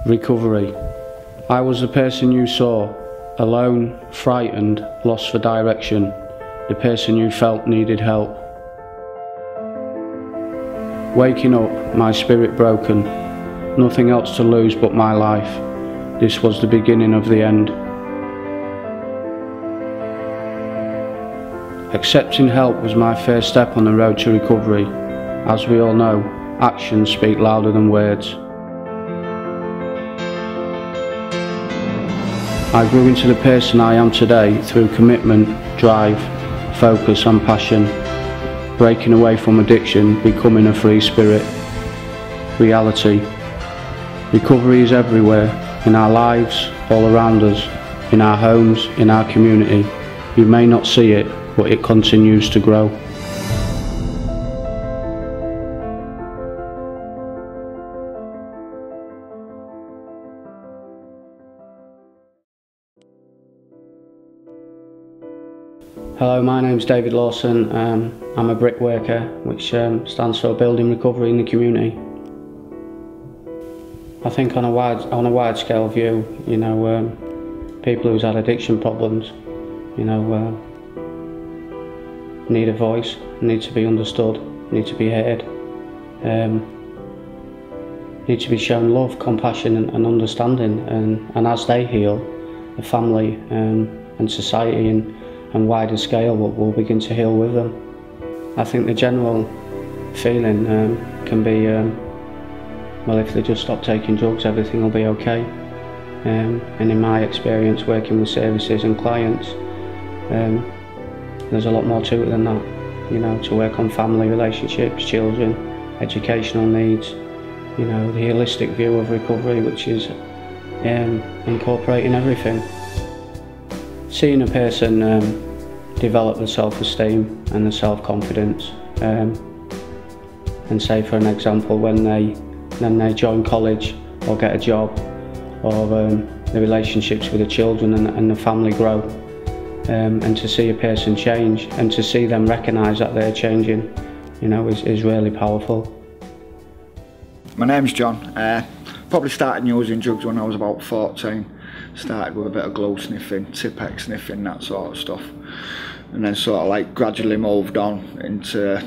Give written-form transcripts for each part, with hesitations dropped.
Recovery. I was the person you saw, alone, frightened, lost for direction, the person you felt needed help. Waking up, my spirit broken, nothing else to lose but my life. This was the beginning of the end. Accepting help was my first step on the road to recovery. As we all know, actions speak louder than words. I grew into the person I am today through commitment, drive, focus and passion, breaking away from addiction, becoming a free spirit. Reality. Recovery is everywhere, in our lives, all around us, in our homes, in our community. You may not see it, but it continues to grow. Hello, my name's David Lawson. I'm a brickworker, which stands for Building Recovery in the Community. I think on a wide scale view, people who's had addiction problems, need a voice, need to be understood, need to be heard, need to be shown love, compassion and understanding, and as they heal, the family and society and wider scale will begin to heal with them. I think the general feeling can be, well, if they just stop taking drugs, everything will be okay. And in my experience working with services and clients, there's a lot more to it than that. To work on family relationships, children, educational needs, the holistic view of recovery, which is incorporating everything. Seeing a person develop the self-esteem and the self-confidence, and say, for an example, when they join college or get a job, or the relationships with the children and the family grow, and to see a person change and to see them recognise that they're changing, is really powerful. My name's John. Probably started using drugs when I was about 14. Started with a bit of glow sniffing, Tipex sniffing, that sort of stuff, and then sort of like gradually moved on into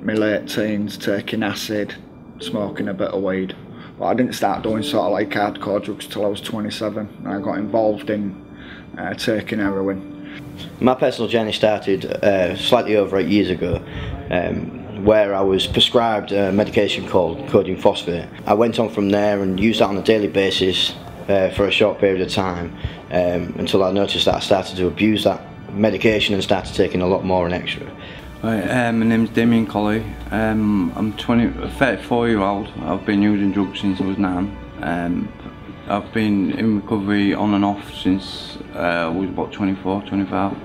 my late teens, taking acid, smoking a bit of weed. But I didn't start doing sort of like hardcore drugs till I was 27, and I got involved in taking heroin. My personal journey started slightly over 8 years ago, where I was prescribed a medication called codeine phosphate. I went on from there and used that on a daily basis for a short period of time, until I noticed that I started to abuse that medication and started taking a lot more and extra. Right, my name's Damien Colley. I'm a 34-year-old. I've been using drugs since I was 9. I've been in recovery on and off since I was about 24, 25.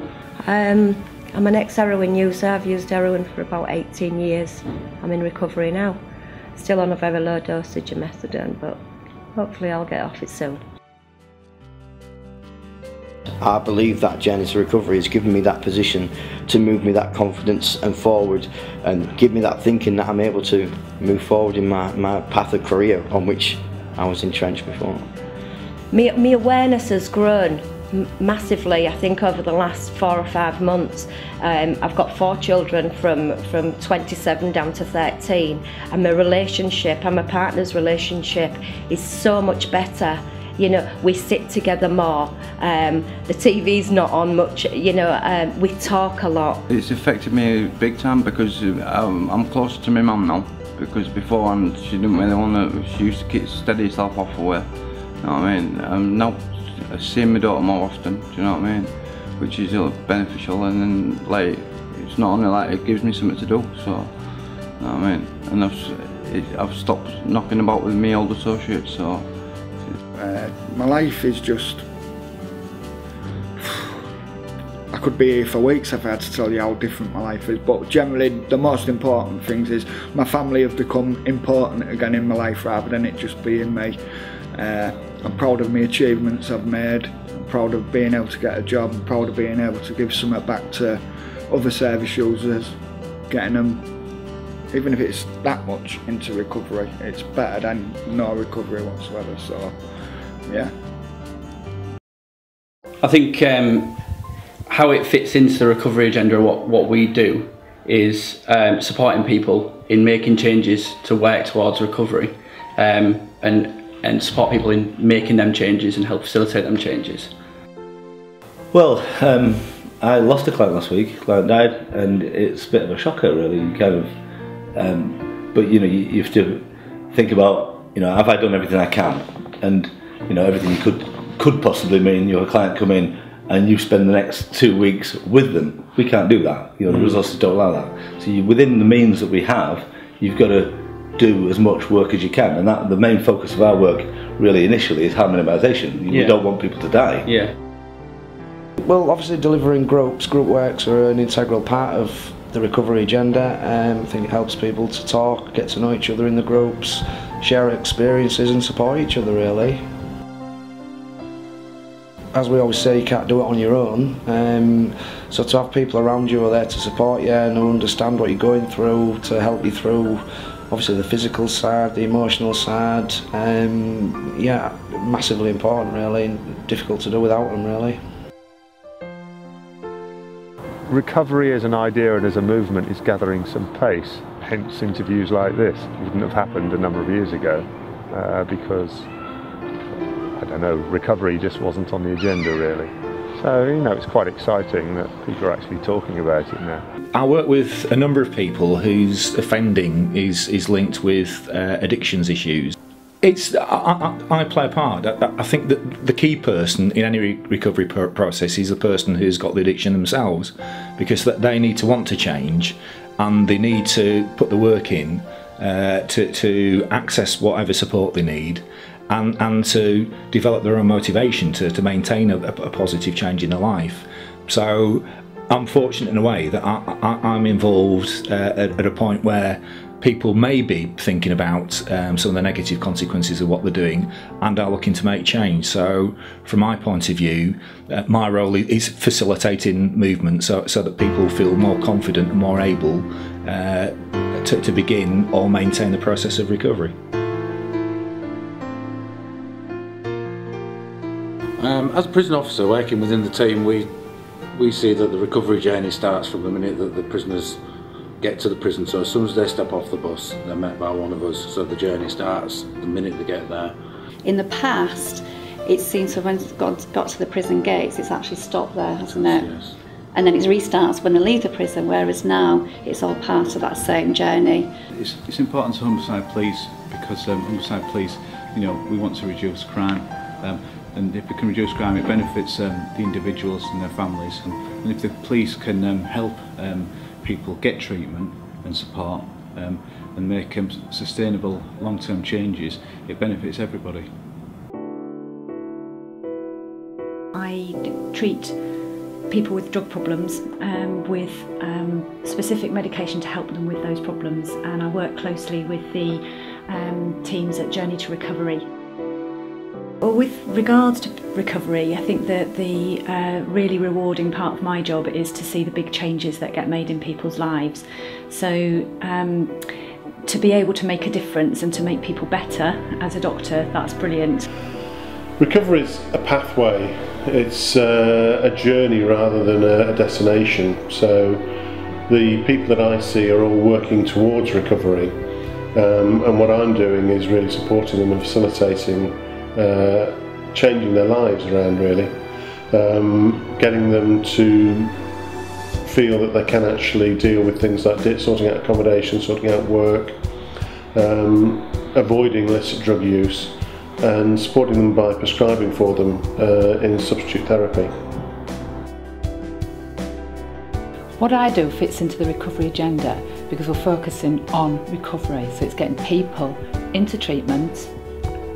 I'm an ex-heroin user. I've used heroin for about 18 years. I'm in recovery now. Still on a very low dosage of methadone, but hopefully I'll get off it soon. I believe that journey to recovery has given me that position to move me that confidence and forward, and give me that thinking that I'm able to move forward in my path of career on which I was entrenched before. My awareness has grown massively, I think, over the last 4 or 5 months. I've got 4 children from 27 down to 13, and my relationship and my partner's relationship is so much better. We sit together more, the TV's not on much, we talk a lot. It's affected me big time because I'm closer to my mum now, because beforehand she didn't really want to, she used to steady herself off away, you know what I mean? I'm now seeing my daughter more often, do you know what I mean? Which is beneficial, and then like, it's not only like it gives me something to do, so, you know what I mean? And I've stopped knocking about with my old associates, so. My life is just, I could be here for weeks if I had to tell you how different my life is, but generally the most important things is my family have become important again in my life rather than it just being me. I'm proud of my achievements I've made, I'm proud of being able to get a job, I'm proud of being able to give something back to other service users, getting them even if it's that much into recovery, it's better than no recovery whatsoever. So, yeah. I think how it fits into the recovery agenda, what we do, is supporting people in making changes to work towards recovery, and support people in making them changes and help facilitate them changes. Well, I lost a client last week. A client died, and it's a bit of a shocker, really. You kind of, but you know, you have to think about, you know, have I done everything I can? And you know, everything could possibly mean your client come in and you spend the next 2 weeks with them. We can't do that. You know, the resources don't allow that. So within the means that we have, you've got to do as much work as you can, and that the main focus of our work really initially is harm minimisation. We don't want people to die. Yeah. Well, obviously delivering group works are an integral part of the recovery agenda. I think it helps people to talk, get to know each other in the groups, share experiences and support each other, really. As we always say, you can't do it on your own, so to have people around you who are there to support you and who understand what you're going through, to help you through obviously the physical side, the emotional side, yeah, massively important really, and difficult to do without them really. Recovery as an idea and as a movement is gathering some pace, hence interviews like this wouldn't have happened a number of years ago because, I don't know, recovery just wasn't on the agenda really. So, you know, it's quite exciting that people are actually talking about it now. I work with a number of people whose offending is linked with addictions issues. I play a part. I think that the key person in any recovery process is the person who's got the addiction themselves, because they need to want to change and they need to put the work in to access whatever support they need and to develop their own motivation to maintain a positive change in their life. So I'm fortunate in a way that I'm involved at a point where people may be thinking about some of the negative consequences of what they're doing and are looking to make change. So from my point of view, my role is facilitating movement so that people feel more confident and more able to begin or maintain the process of recovery. As a prison officer working within the team, we see that the recovery journey starts from the minute that the prisoners get to the prison. So as soon as they step off the bus, they're met by one of us. So the journey starts the minute they get there. In the past, it seems when it's got to the prison gates, it's actually stopped there, hasn't it? Yes. And then it restarts when they leave the prison, whereas now it's all part of that same journey. It's important to Humberside Police because Humberside Police, you know, we want to reduce crime. And if we can reduce crime, it benefits the individuals and their families. And if the police can help people get treatment and support and make sustainable long-term changes, it benefits everybody. I treat people with drug problems with specific medication to help them with those problems, and I work closely with the teams at Journey to Recovery. Well, with regards to recovery, I think that the really rewarding part of my job is to see the big changes that get made in people's lives. So to be able to make a difference and to make people better as a doctor, that's brilliant. Recovery is a pathway. It's a journey rather than a destination. So the people that I see are all working towards recovery, and what I'm doing is really supporting them and facilitating changing their lives around, really, getting them to feel that they can actually deal with things like sorting out accommodation, sorting out work, avoiding illicit drug use, and supporting them by prescribing for them in substitute therapy. What I do fits into the recovery agenda because we're focusing on recovery, so it's getting people into treatment,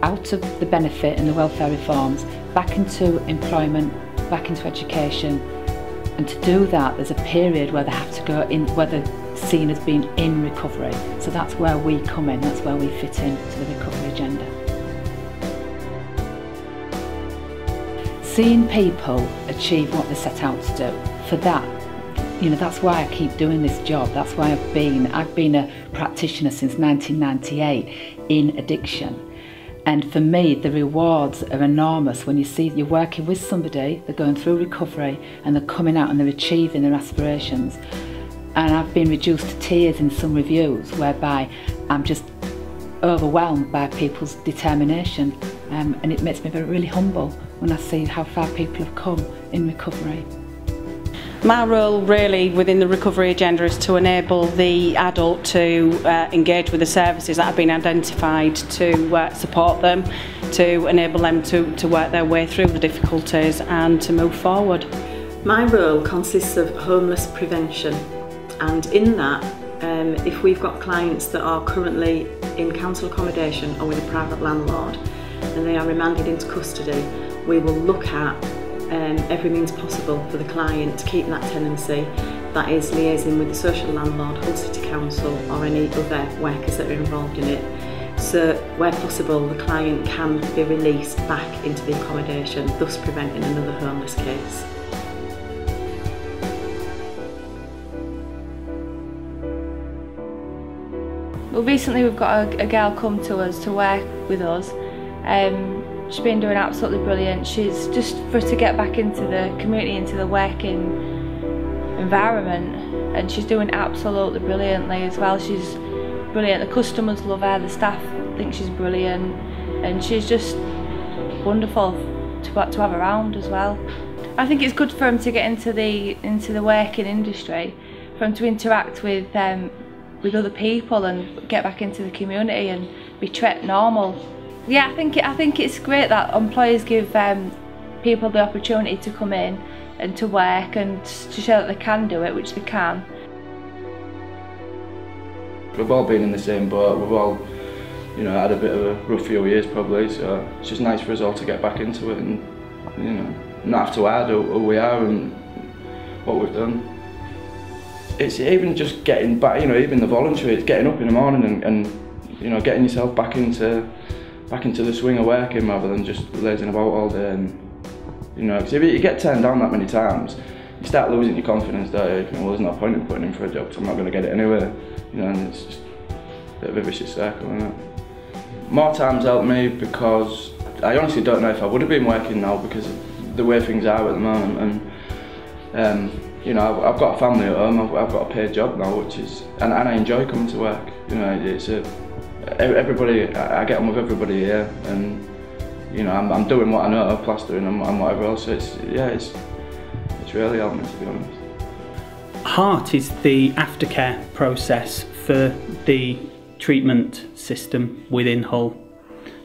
out of the benefit and the welfare reforms, back into employment, back into education. And to do that, there's a period where they have to go in, where they're seen as being in recovery. So that's where we come in, that's where we fit into the recovery agenda. Seeing people achieve what they set out to do, for that, you know, that's why I keep doing this job. That's why I've been a practitioner since 1998 in addiction. And for me, the rewards are enormous when you see you're working with somebody, they're going through recovery and they're coming out and they're achieving their aspirations. And I've been reduced to tears in some reviews whereby I'm just overwhelmed by people's determination, and it makes me really humble when I see how far people have come in recovery. My role really within the recovery agenda is to enable the adult to engage with the services that have been identified to support them, to enable them to work their way through the difficulties and to move forward. My role consists of homeless prevention, and in that if we've got clients that are currently in council accommodation or with a private landlord and they are remanded into custody, we will look at every means possible for the client to keep that tenancy. That is liaising with the social landlord, Hull City Council or any other workers that are involved in it. So where possible the client can be released back into the accommodation, thus preventing another homeless case. Well, recently we've got a girl come to us to work with us. She's been doing absolutely brilliant. She's just for her to get back into the community, into the working environment, and she's doing absolutely brilliantly as well. She's brilliant. The customers love her, the staff think she's brilliant, and she's just wonderful to have around as well. I think it's good for them to get into the working industry, for them to interact with other people and get back into the community and be treated normal. Yeah, I think it's great that employers give people the opportunity to come in and to work and to show that they can do it, which they can. We've all been in the same boat. We've all, you know, had a bit of a rough few years probably. So it's just nice for us all to get back into it and, you know, not have to hide who we are and what we've done. It's even just getting back, you know, even the voluntary. It's getting up in the morning and you know, getting yourself back into the swing of working rather than just lazing about all day. And you know, because if you get turned down that many times, you start losing your confidence, don't you? You think, well, there's no point in putting in for a job because I'm not going to get it anyway. You know, and it's just a bit of a vicious circle, isn't it? More times helped me because I honestly don't know if I would have been working now because of the way things are at the moment. And you know, I've got a family at home. I've got a paid job now, which is, and I enjoy coming to work. You know, it's everybody. I get on with everybody here, and you know, I'm doing what I know, plastering and whatever else. So it's really helped me, to be honest. HEART is the aftercare process for the treatment system within Hull.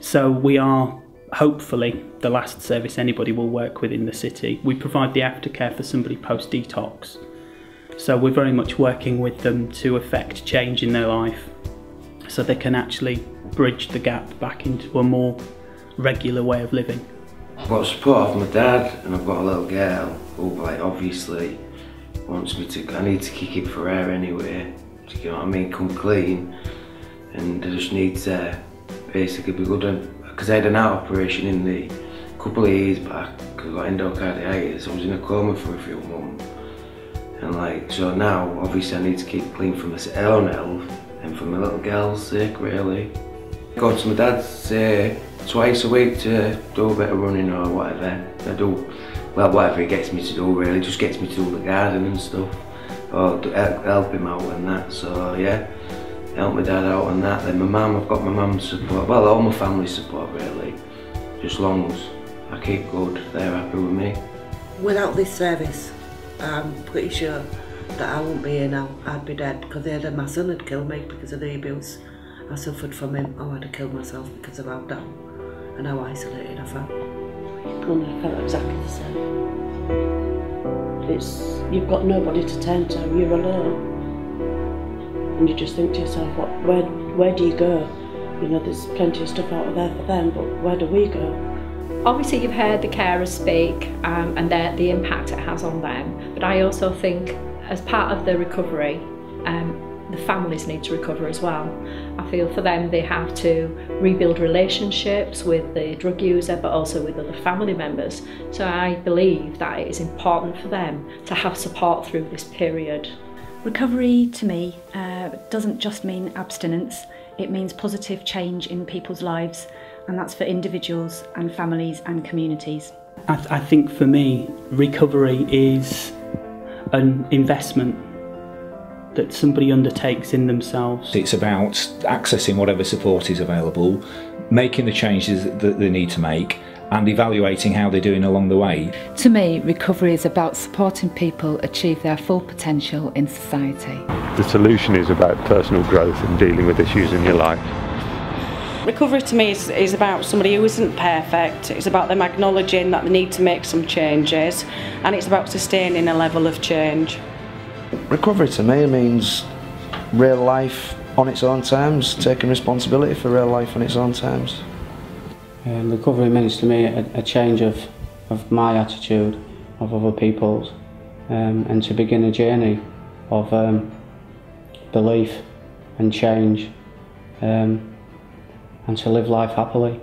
So we are hopefully the last service anybody will work with in the city. We provide the aftercare for somebody post-detox. So we're very much working with them to effect change in their life so they can actually bridge the gap back into a more regular way of living. I've got support from my dad and I've got a little girl who like obviously wants me to, I need to kick it for her anyway, you know what I mean, come clean, and I just need to basically be good. Because I had an heart operation in the couple of years back, because I got endocarditis. I was in a coma for a few months. And like, so now, obviously I need to keep clean for my own health and for my little girl's sake, really. I go to my dad, say, twice a week to do a bit of running or whatever. I do, well, whatever he gets me to do, really. Just gets me to do the garden and stuff. Or help him out and that, so yeah. Help my dad out and that. Then my mum, I've got my mum's support, well, all my family's support really. Just long as I keep good, they're happy with me. Without this service, I'm pretty sure that I wouldn't be here now. I'd be dead because my son had killed me because of the abuse I suffered from him. Oh, I'd have killed myself because of how down and how isolated I felt. And I felt exactly the same. You've got nobody to turn to, you're alone. And you just think to yourself, where do you go? You know, there's plenty of stuff out there for them, but where do we go? Obviously you've heard the carers speak and the impact it has on them, but I also think as part of the recovery, the families need to recover as well. I feel for them they have to rebuild relationships with the drug user but also with other family members. So I believe that it is important for them to have support through this period. Recovery to me doesn't just mean abstinence, it means positive change in people's lives, and that's for individuals and families and communities. I think for me, recovery is an investment that somebody undertakes in themselves. It's about accessing whatever support is available, making the changes that they need to make, and evaluating how they're doing along the way. To me, recovery is about supporting people achieve their full potential in society. The solution is about personal growth and dealing with issues in your life. Recovery to me is about somebody who isn't perfect. It's about them acknowledging that they need to make some changes, and it's about sustaining a level of change. Recovery to me means real life on its own terms, taking responsibility for real life on its own terms. Recovery means to me a change of my attitude, of other people's, and to begin a journey of belief and change, and to live life happily.